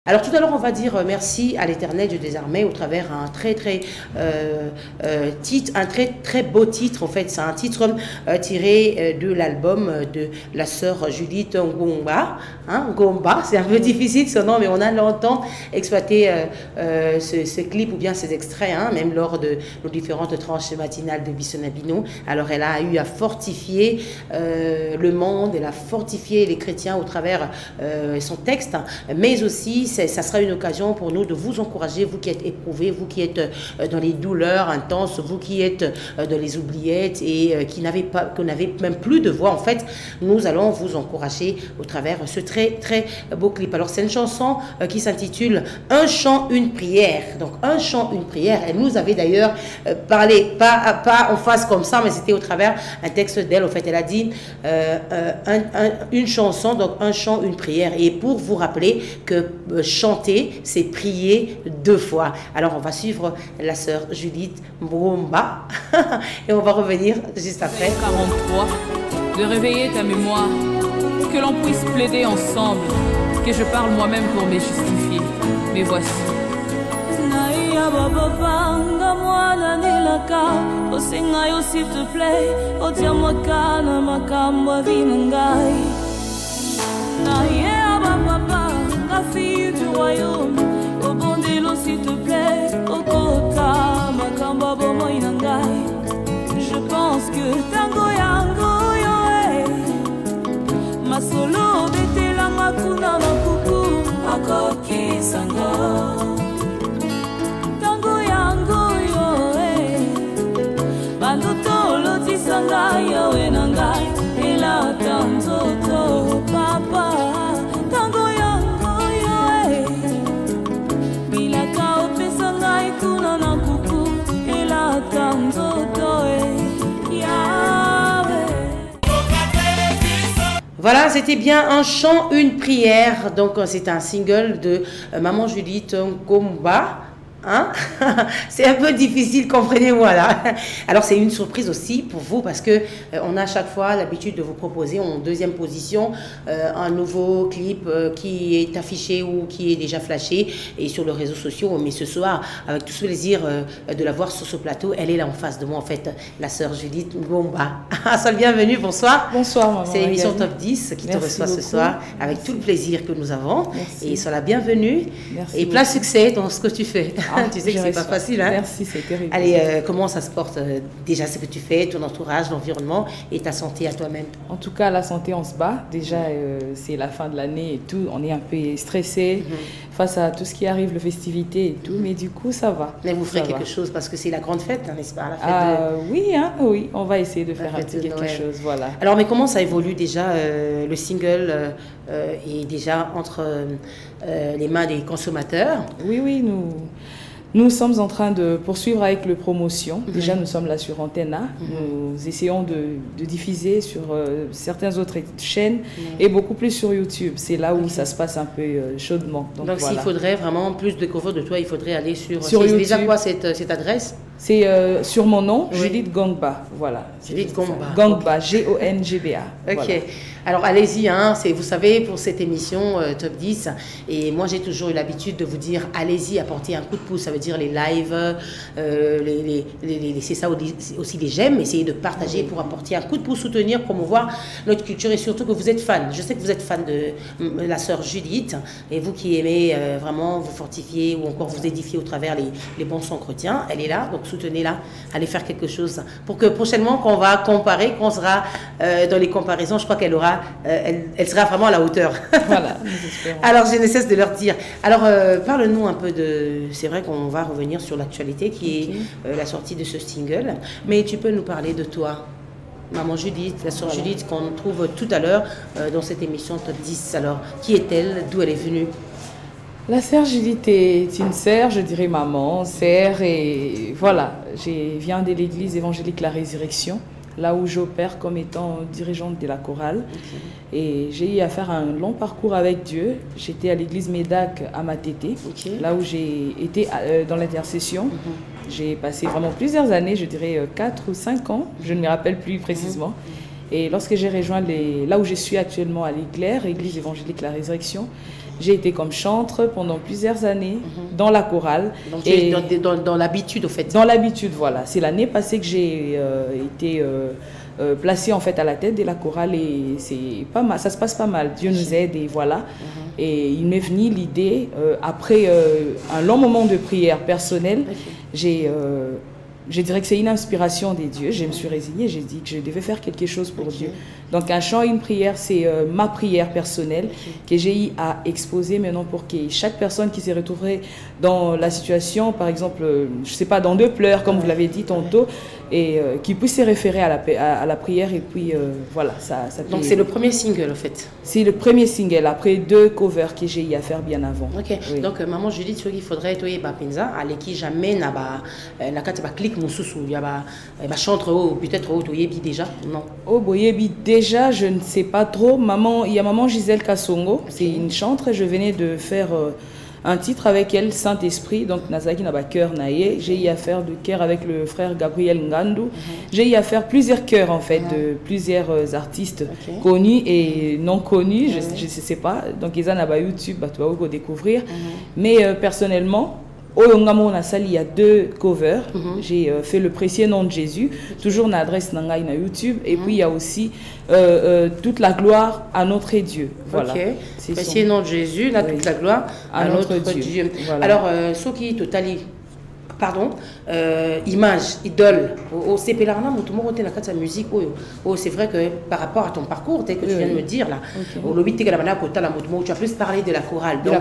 Alors tout à l'heure, on va dire merci à l'Éternel Dieu des armées au travers un titre, un très beau titre. En fait, c'est un titre tiré de l'album de la sœur Judith Ngomba. Ngomba, c'est un peu difficile ce nom, mais on a longtemps exploité ce clip ou bien ces extraits, même lors de nos différentes tranches matinales de Bissonnabino. Alors elle a eu à fortifier le monde, elle a fortifié les chrétiens au travers son texte, mais aussi ça sera une occasion pour nous de vous encourager, vous qui êtes éprouvés, vous qui êtes dans les douleurs intenses, vous qui êtes dans les oubliettes et qui n'avez même plus de voix. En fait, nous allons vous encourager au travers ce très beau clip. Alors c'est une chanson qui s'intitule Un chant, une prière. Donc un chant, une prière. Elle nous avait d'ailleurs parlé, pas en face comme ça, mais c'était au travers un texte d'elle. En fait, elle a dit une chanson, donc un chant, une prière. Et pour vous rappeler que chanter, c'est prier 2 fois. Alors on va suivre la sœur Judith Mbomba et on va revenir juste après. 43, de réveiller ta mémoire, que l'on puisse plaider ensemble, que je parle moi-même pour me justifier. Mais voici. S'il te plaît, otiens-moi calme, ma camba vinangai. Fille du royaume, au bon délo s'il te plaît, au kota, ma kamba bomo inangai. Je pense que tango yango yoe, ma solo bete la makuna makuku, akoki sango. Tango yango yoe, bandoto loti sangai yoe nangai, et la tanzoto papa. Voilà, c'était bien un chant, une prière. Donc c'est un single de Maman Judith Ngomba. C'est un peu difficile, comprenez-moi là. Alors c'est une surprise aussi pour vous parce que on a à chaque fois l'habitude de vous proposer en deuxième position un nouveau clip qui est affiché ou qui est déjà flashé et sur les réseaux sociaux. Mais ce soir, avec tout ce plaisir de la voir sur ce plateau, elle est là en face de moi en fait, la sœur Judith Ngomba. Sois bienvenue, bonsoir. Bonsoir maman. C'est l'émission Top 10 qui te reçoit ce soir avec tout le plaisir que nous avons. Merci. Et sois la bienvenue. Merci et plein succès dans ce que tu fais. Tu sais que c'est pas facile. Merci, c'est terrible. Allez, comment ça se porte déjà ce que tu fais, ton entourage, l'environnement et ta santé à toi-même? En tout cas, la santé, on se bat. Déjà, c'est la fin de l'année et tout. On est un peu stressé face à tout ce qui arrive, les festivités et tout. Mais du coup, ça va. Mais vous ferez quelque chose parce que c'est la grande fête, n'est-ce pas? La fête oui, oui, on va essayer de faire un petit quelque chose. Voilà. Alors, mais comment ça évolue déjà le single est déjà entre les mains des consommateurs? Oui, nous sommes en train de poursuivre avec le promotion. Déjà, nous sommes là sur Antena. Nous essayons de diffuser sur certaines autres chaînes et beaucoup plus sur YouTube. C'est là où ça se passe un peu chaudement. Donc voilà. S'il faudrait vraiment plus de découvrir de toi, il faudrait aller sur YouTube. Déjà quoi cette adresse? C'est sur mon nom, Judith Ngomba. Voilà. Judith Ngomba. Ngomba, G-O-N-G-B-A. Ok. Voilà. Alors allez-y, vous savez, pour cette émission Top 10, et moi j'ai toujours eu l'habitude de vous dire, allez-y, apportez un coup de pouce, ça veut dire les lives, c'est ça aussi les j'aime, essayez de partager pour apporter un coup de pouce, soutenir, promouvoir notre culture et surtout que vous êtes fan. Je sais que vous êtes fan de la sœur Judith et vous qui aimez vraiment vous fortifier ou encore vous édifier au travers les bons sons chrétiens, elle est là, donc soutenez-la, allez faire quelque chose pour que prochainement quand on va comparer, quand on sera dans les comparaisons, je crois qu'elle aura elle sera vraiment à la hauteur. Voilà, alors, je ne cesse de leur dire. Alors, parle-nous un peu de... C'est vrai qu'on va revenir sur l'actualité qui est la sortie de ce single. Mais tu peux nous parler de toi, Maman Judith, la sœur Judith, qu'on trouve tout à l'heure dans cette émission Top 10. Alors, qui est-elle? D'où elle est venue? La sœur Judith est une sœur, je dirais maman, sœur, et voilà. Je viens de l'église évangélique La Résurrection, là où j'opère comme étant dirigeante de la chorale. Et j'ai eu à faire un long parcours avec Dieu. J'étais à l'église Médac à Matete, là où j'ai été dans l'intercession. J'ai passé vraiment plusieurs années, je dirais 4 ou 5 ans, je ne me rappelle plus précisément. Et lorsque j'ai rejoint là où je suis actuellement à l'Éclair, église évangélique La Résurrection, J'ai été comme chantre pendant plusieurs années dans la chorale. Donc, tu es dans l'habitude, au fait. Dans l'habitude, voilà. C'est l'année passée que j'ai été placée en fait à la tête de la chorale et c'est pas mal, ça se passe pas mal. Dieu nous aide et voilà. Et il m'est venu l'idée, après un long moment de prière personnelle, je dirais que c'est une inspiration des dieux. Je me suis résignée, j'ai dit que je devais faire quelque chose pour Dieu. Donc un chant et une prière, c'est ma prière personnelle que j'ai eu à exposer maintenant pour que chaque personne qui s'est retrouvée dans la situation, par exemple, je ne sais pas, dans deux pleurs, comme vous l'avez dit tantôt, et qui puisse se référer à la prière. Et puis voilà, ça donc c'est le premier single en fait. C'est le premier single, après 2 covers que j'ai eu à faire bien avant. Ok, oui. Donc maman Judith, ce qu'il faudrait être penza, à qui jamais n'a pas clic mon sous il y a chantre peut-être au yebi déjà non. Oh boyebi déjà je ne sais pas trop. Maman, il y a maman Gisèle Kassongo, c'est une chantre. Je venais de faire un titre avec elle, Saint-Esprit, donc Nazaki Naba Cœur Naye. J'ai eu à faire de chœur avec le frère Gabriel Ngandou. J'ai eu à faire plusieurs chœurs en fait, de plusieurs artistes connus et non connus, je ne sais pas. Donc ils ont à YouTube, tu vas découvrir. Mais personnellement, au Yongamona Sali, il y a 2 covers. J'ai fait le précieux nom de Jésus, toujours dans l'adresse Nangai na YouTube. Et puis il y a aussi toute la gloire à notre Dieu. Voilà. Précieux nom de Jésus, toute la gloire à notre Dieu. Voilà. Alors, ce qui totali. Pardon, image, idole, c'est la musique. C'est vrai que par rapport à ton parcours, tel que tu viens de me dire là, tu as plus parlé de la chorale. Donc,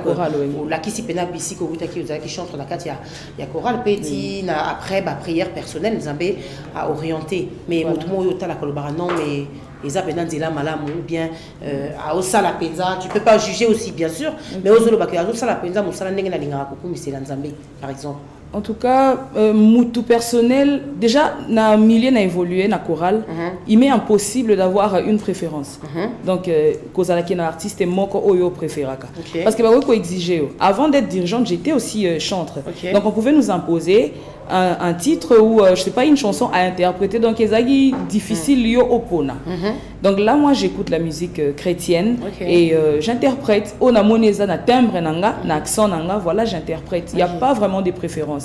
la qui chante la il y a chorale, après prière personnelle, nous avons à orienter. Mais la non, mais les apénanzela malam ou bien à osala penza, tu peux pas juger aussi bien sûr, mais osolo bakaya osala penza musala ndenge na linga koku misela nzambe par exemple. En tout cas, tout personnel, déjà, dans le milieu a évolué, dans la chorale, il m'est impossible d'avoir une préférence. Donc, cause à laquelle un artiste est moko oyo préféré. Parce que bah, exiger. Avant d'être dirigeante, j'étais aussi chantre. Donc, on pouvait nous imposer un titre ou, je sais pas, une chanson à interpréter. Donc, c'est difficile yo opona. Donc là, moi, j'écoute la musique chrétienne et j'interprète. On a moneza na timbre nanga, na accent nanga, voilà, j'interprète. Il n'y a pas vraiment de préférence.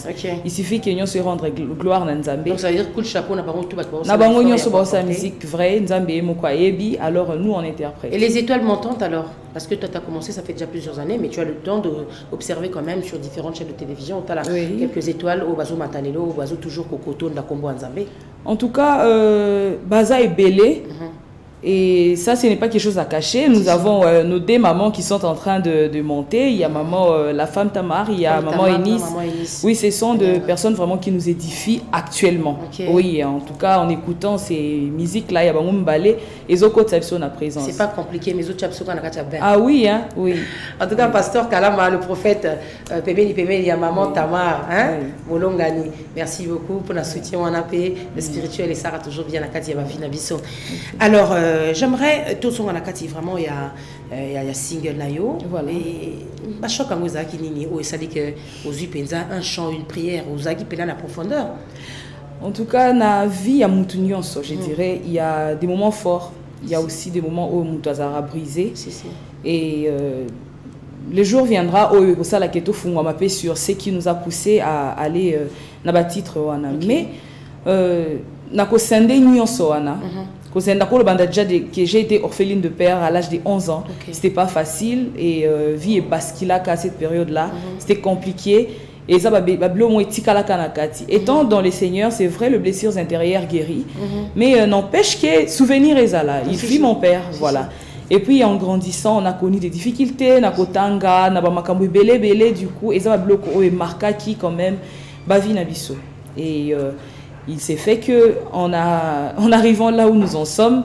Il suffit que nous se rendre gloire dans Nzambe. Donc ça veut dire que le chapeau n'a pas tout na bango nyonso ba sa musique vraie, Nzambe moko yebi, alors nous on interprète. Et les étoiles montantes alors? Parce que toi tu as commencé, ça fait déjà plusieurs années, mais tu as le temps d'observer quand même sur différentes chaînes de télévision. Tu as là quelques étoiles au Bazo Matanelo, au Bazo toujours Kokoto, Ndakombo Nzambe. En tout cas, Baza est belé. Et ça, ce n'est pas quelque chose à cacher. Nous avons nos 2 mamans qui sont en train de monter. Il y a maman, la femme Tamar, il y a maman Enis. Oui, ce sont de personnes vraiment qui nous édifient actuellement. Oui, en tout cas, en écoutant ces musiques-là, il y a beaucoup de balais. Et Zoko Tsapso na présence. C'est pas compliqué, mais Zoko Tsapso na bien. Ah oui, hein, oui. En tout cas, pasteur Kalama, le prophète, il y a maman Tamar, hein, Molongani. Merci beaucoup pour le soutien en AP, le spirituel et ça a toujours bien la Katia Bafinabiso. Alors, j'aimerais tout son anakati vraiment il y a single nayo voilà. Et ba choc à moza qui nini ou ça dit que aux penza un chant une prière aux agi pena la profondeur. En tout cas na vie à mutunionso je dirais il y a des moments forts, il y a aussi des moments où mutazara brisé et le jour viendra où ça la keto fungwa mapé sur ce qui nous a poussé à aller na ba titre wana mais na ko sende nyonso wana que j'ai été orpheline de père à l'âge de 11 ans. C'était pas facile et vie et bascula à cette période-là. C'était compliqué. Et ça, étant dans les seigneurs, c'est vrai, le blessures intérieures guérit. Mais n'empêche que souvenir est là. Il fuit mon père, voilà. Et puis en grandissant, on a connu des difficultés, on a kotanga, on a makambu belé du coup, et ça va bloquer marqué qui quand même bavi nabiso. Et il s'est fait que en arrivant là où nous en sommes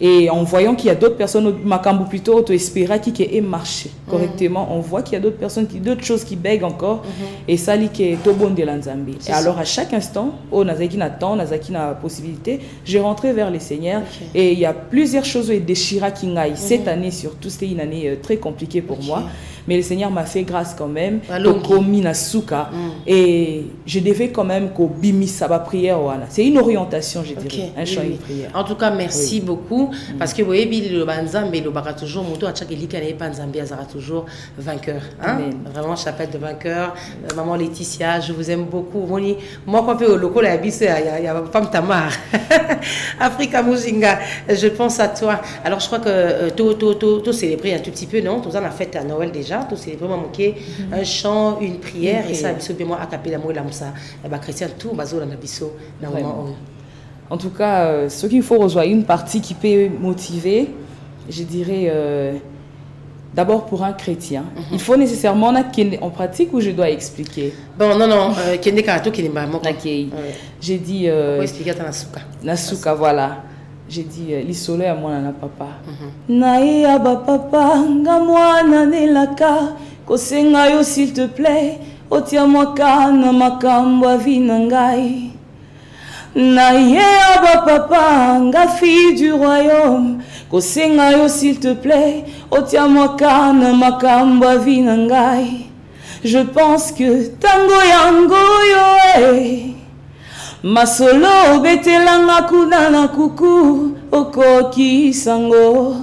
et en voyant qu'il y a d'autres personnes makambu plutôt auto-espéra qui aient marché correctement, on voit qu'il y a d'autres personnes d'autres choses qui bèguent encore et ça lit que tout bon de l'Anzambi. Et alors à chaque instant, on a na possibilité, j'ai rentré vers les seigneurs et il y a plusieurs choses et déchira qui ngaï. Cette année surtout, c'était une année très compliquée pour moi. mais le Seigneur m'a fait grâce quand même. Alongi. Tokomi na suka. Et je devais quand même ko bimisa ba prière wana. C'est une orientation, je dirais, un chant et une prière. En tout cas, merci beaucoup parce que vous voyez, le Banzambe, le Bara toujours, Moto à chaque élite, il Banzambe, sera toujours vainqueur. Hein? Vraiment, chapelle de vainqueur. Maman Laetitia, je vous aime beaucoup. Moi, quand je suis au local, il y a Femme Tamar. Africa Muzinga, je pense à toi. Alors, je crois que tout célébrer un tout petit peu, non? Tout ça, on a fait à Noël déjà. Tout célébrer, manqué un chant, une prière. Et ça, moi, à capé la moelle, la moussa. Chrétien, tout, bazo, la nabiso. En tout cas, ce qu'il faut rejoindre, une partie qui peut motiver, je dirais, d'abord pour un chrétien. Il faut nécessairement en pratique ou je dois expliquer? Bon, non, Kende Karato qui n'est pas mon. J'ai dit. Expliquer à Nasuka. Nasuka, voilà. J'ai dit, l'isolo ya mwana na papa. Nae ya ba papa, nga mwana nelaka, kosenga yo s'il te plaît, otia mwaka na makambo avina ngai. Nae ya ba papa, nga fille du royaume, kosenga yo s'il te plaît, otia mwaka na makambo avina ngai. Je pense que tango yango yo masolo betelanga kuna na kuku okoki sango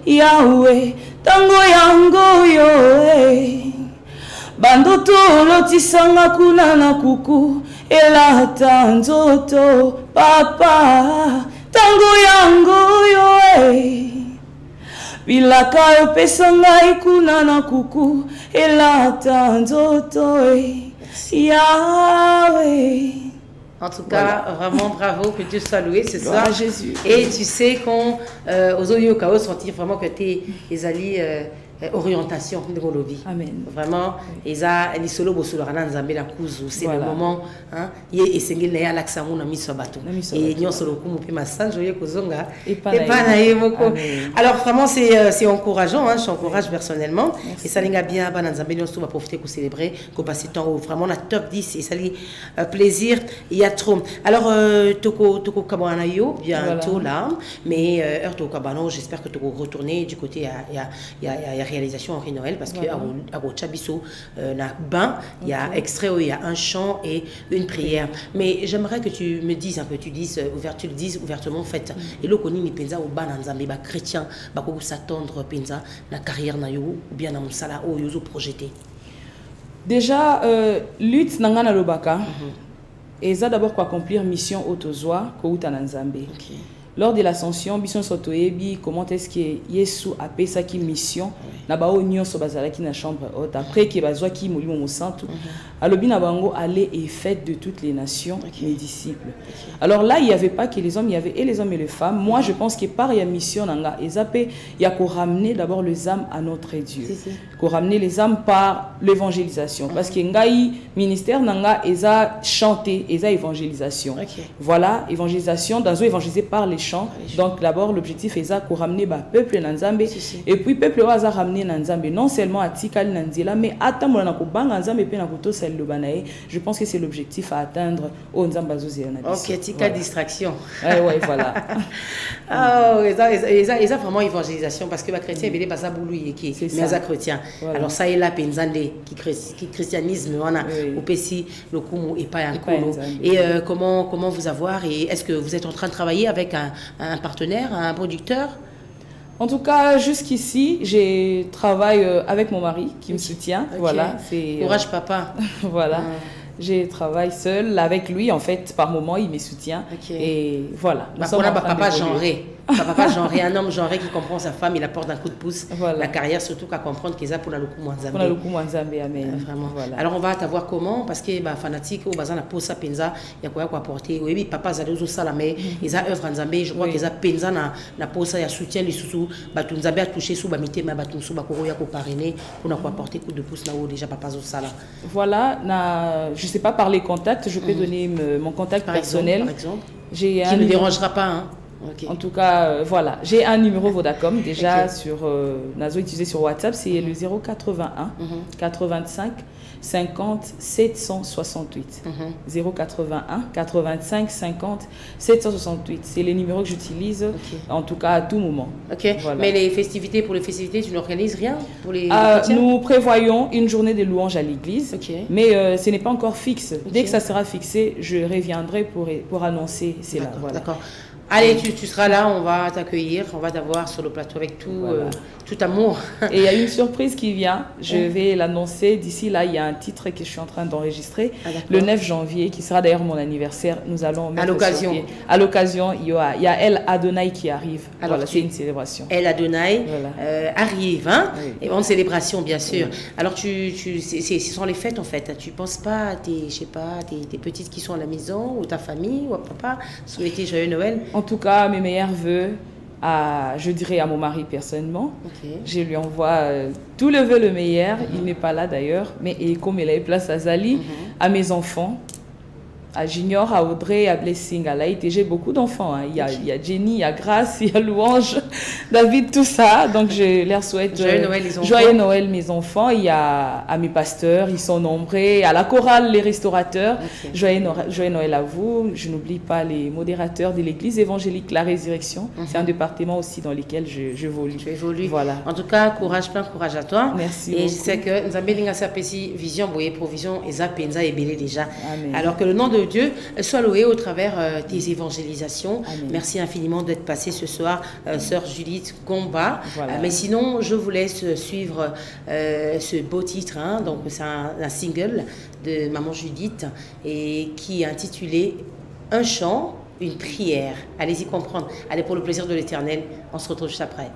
Yahweh tango yango yo bandoto lotisanga kuna na kuku elata nzoto papa tango yango yo bilaka yo pesanga ikuna na kuku elata nzoto Yahweh. En tout cas, vraiment bravo, que Dieu soit loué, c'est ça. Jésus. Et tu sais qu'on aux Oyokao sentir vraiment que tu es les alliés orientation de Golobi. Amen. Vraiment, ils solo bosolo rana nzambe la kuzu. C'est le moment, hein. Yé esengel na ya laksamu na miso bato. Et nyon solo kumu pe masanjo yé kozonga. Et pas naïe moko. Alors vraiment c'est encourageant, hein. J'encourage personnellement. Et ça n'enga bien ba nzambe nyon va profiter pour célébrer, pour passer temps où vraiment la top 10 et ça lui plaisir. Il y a trop. Alors toko kabana yo bientôt là, mais heure toko kabano, j'espère que tu vas retourner du côté il y a réalisation en Noël parce que à Chabiso na bain il y a extrait où il y a un chant et une prière. Mais j'aimerais que tu me dises un peu, tu dises ouvertement en fait et le koni ni penza au ban nzambe ba chrétien ba ko s'attendre penza la carrière na yo ou bien na musala o yozo projeté. Déjà lutte nangana lobaka et ça d'abord pour accomplir mission autozoa ko uta na nzambe. Lors de l'ascension, Bison Sotoyebi, comment est-ce que Yesu a payé sa mission? Nabao Nyon Sobazalaki na chambre haute. Après qu'il a besoin qu'il mouli mon santo. Alors Binabango allait et fête de toutes les nations, mes disciples. Alors là, il n'y avait pas que les hommes, il y avait et les hommes et les femmes. Moi, je pense que par la mission nanga, il y a qu'à ramener d'abord les âmes à notre Dieu. Qu'à ramener les âmes par l'évangélisation. Parce que ngai ministère nanga, ils a chanté, ils a évangélisation. Voilà, évangélisation, dans eux évangéliser par les chants. Donc d'abord l'objectif est ça pour ramener le peuple Nanzambe et puis peuple va ramener Nanzambe non seulement à Tikal Nanzila mais à Tamona Kubanga Nanzambe et Nakoto Sel Lobanae. Je pense que c'est l'objectif à atteindre au Nzambazozi. Ok, Tikal distraction. Ouais, voilà. Oh, et ça vraiment évangélisation parce que les chrétiens ils pas ça boulou qui mais ça chrétien. Alors ça est là penzande qui christianisme on a au Pessi le kumu et pas un kolo. Et comment vous avoir et est-ce que vous êtes en train de travailler avec un partenaire, un producteur? En tout cas, jusqu'ici, je travaille avec mon mari qui me soutient. Voilà, courage papa. Voilà. Je travaille seule avec lui, en fait, par moment, il me soutient. Et voilà. Papa genré. Papa genré, un homme genré qui comprend sa femme, il apporte un coup de pouce. La carrière, surtout qu'à comprendre qu'ils a pour la Luku Mwanzambe. Pour la Luku Mwanzambe, amen. Vraiment. Voilà. Alors, on va t'avoir comment? Parce que fanatique, au bazar, la pose à penza, il y a quoi apporter. Oui, papa, ça doit salamé. Ils ont œuvre en Zambé. Je crois qu'ils ont penza na pose, il y a soutien, les sous-sous. Batou Zambé a touché sous Bamité, mais Batou sous Bakoro, il y a parrainé pour apporter coup de pouce là où déjà papa Zosala. Voilà, je ne sais pas par les contacts, je peux donner mon contact personnel. Par exemple. Qui ne dérangera pas, hein? Ok. En tout cas, voilà. J'ai un numéro Vodacom déjà sur Nazo utilisé sur WhatsApp, c'est le 081 85 50 768. 081 85 50 768. C'est les numéros que j'utilise, en tout cas à tout moment. Ok. Voilà. Mais pour les festivités, tu n'organises rien pour les nous prévoyons une journée de louange à l'église, mais ce n'est pas encore fixe. Dès que ça sera fixé, je reviendrai pour annoncer cela. Voilà. D'accord. Allez, tu seras là, on va t'accueillir, on va t'avoir sur le plateau avec tout amour. Et il y a une surprise qui vient, je vais l'annoncer. D'ici là, il y a un titre que je suis en train d'enregistrer. Le 9 janvier, qui sera d'ailleurs mon anniversaire, nous allons mettre à l'occasion, il y a El Adonai qui arrive. Alors, voilà, c'est une célébration. El Adonai arrive, hein, oui. Et une célébration, bien sûr. Oui. Alors, ce sont les fêtes, en fait. Tu ne penses pas à tes petites qui sont à la maison, ou ta famille, ou à papa, souhaiter joyeux Noël? En tout cas, mes meilleurs vœux, je dirais à mon mari personnellement. Je lui envoie tout le vœu le meilleur. Il n'est pas là d'ailleurs, mais comme il a eu place à Zali, à mes enfants, à Junior, à Audrey, à Blessing, à Laït. Et j'ai beaucoup d'enfants. Hein. Il y a Jenny, il y a Grace, il y a Louange, David, tout ça. Donc je leur souhaite joyeux Noël, mes enfants. Il y a à mes pasteurs, ils sont nombreux. À la chorale, les restaurateurs. Joyeux Noël à vous. Je n'oublie pas les modérateurs de l'église évangélique La Résurrection. C'est un département aussi dans lequel j'évolue. Tu évolues. Voilà. En tout cas, plein courage à toi. Merci. Et je sais que nous avons vision, provision et Zapenza et Bélé déjà. Amen. Alors que le nom de Dieu soit loué au travers des évangélisations. Amen. Merci infiniment d'être passée ce soir, sœur Judith Gomba. Voilà. Mais sinon, je vous laisse suivre ce beau titre. Hein. Donc, c'est un single de Maman Judith et qui est intitulé Un chant, une prière. Allez-y comprendre. Allez, pour le plaisir de l'Éternel. On se retrouve juste après.